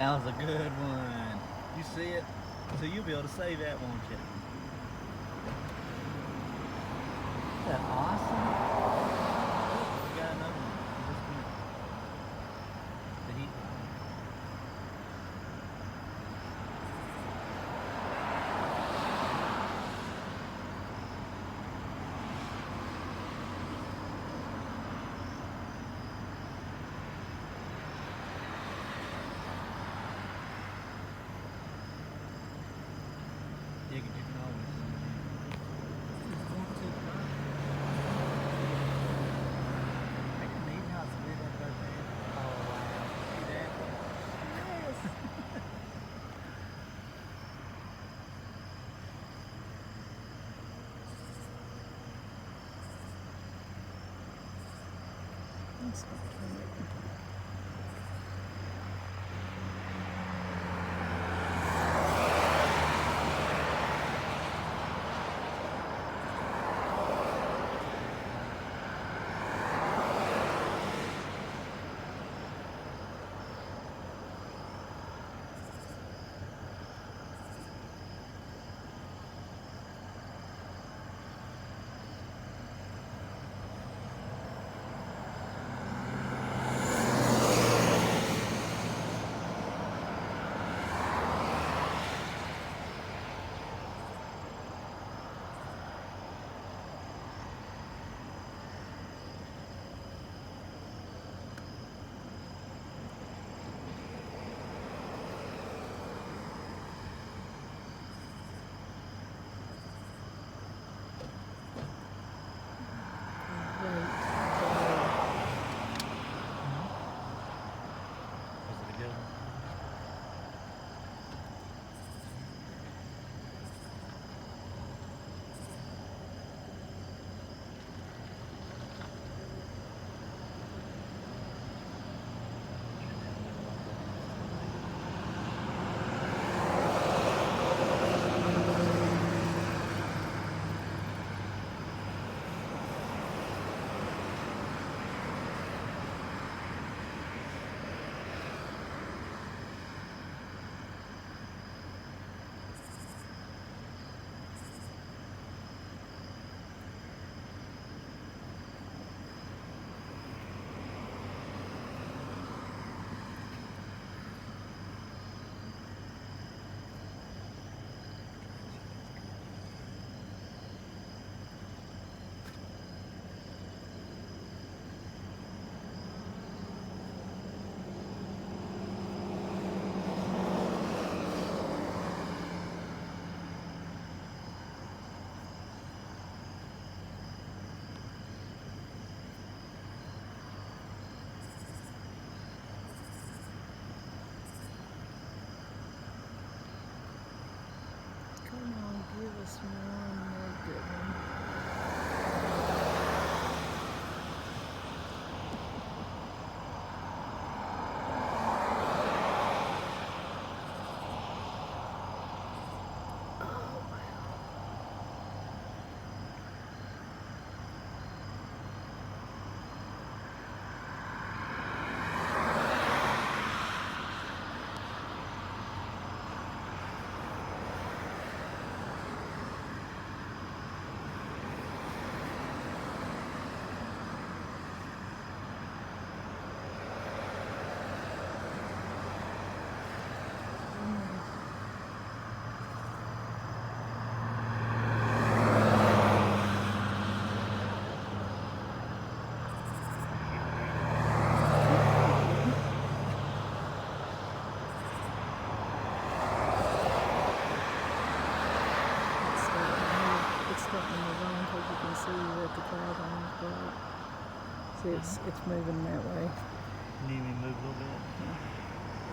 That was a good one. You see it? So you'll be able to save that, won't you? Isn't that awesome? We got another one. Just a minute. The heat. You can always. I can eat how it's big up there. Oh wow. See that? Yes. That's not cute. Was it a good one? Come on, give us one more good one. Oh, wow. It's starting to move on because you can see that the cloud on is bright. See, it's moving that way. Need me to move a little bit?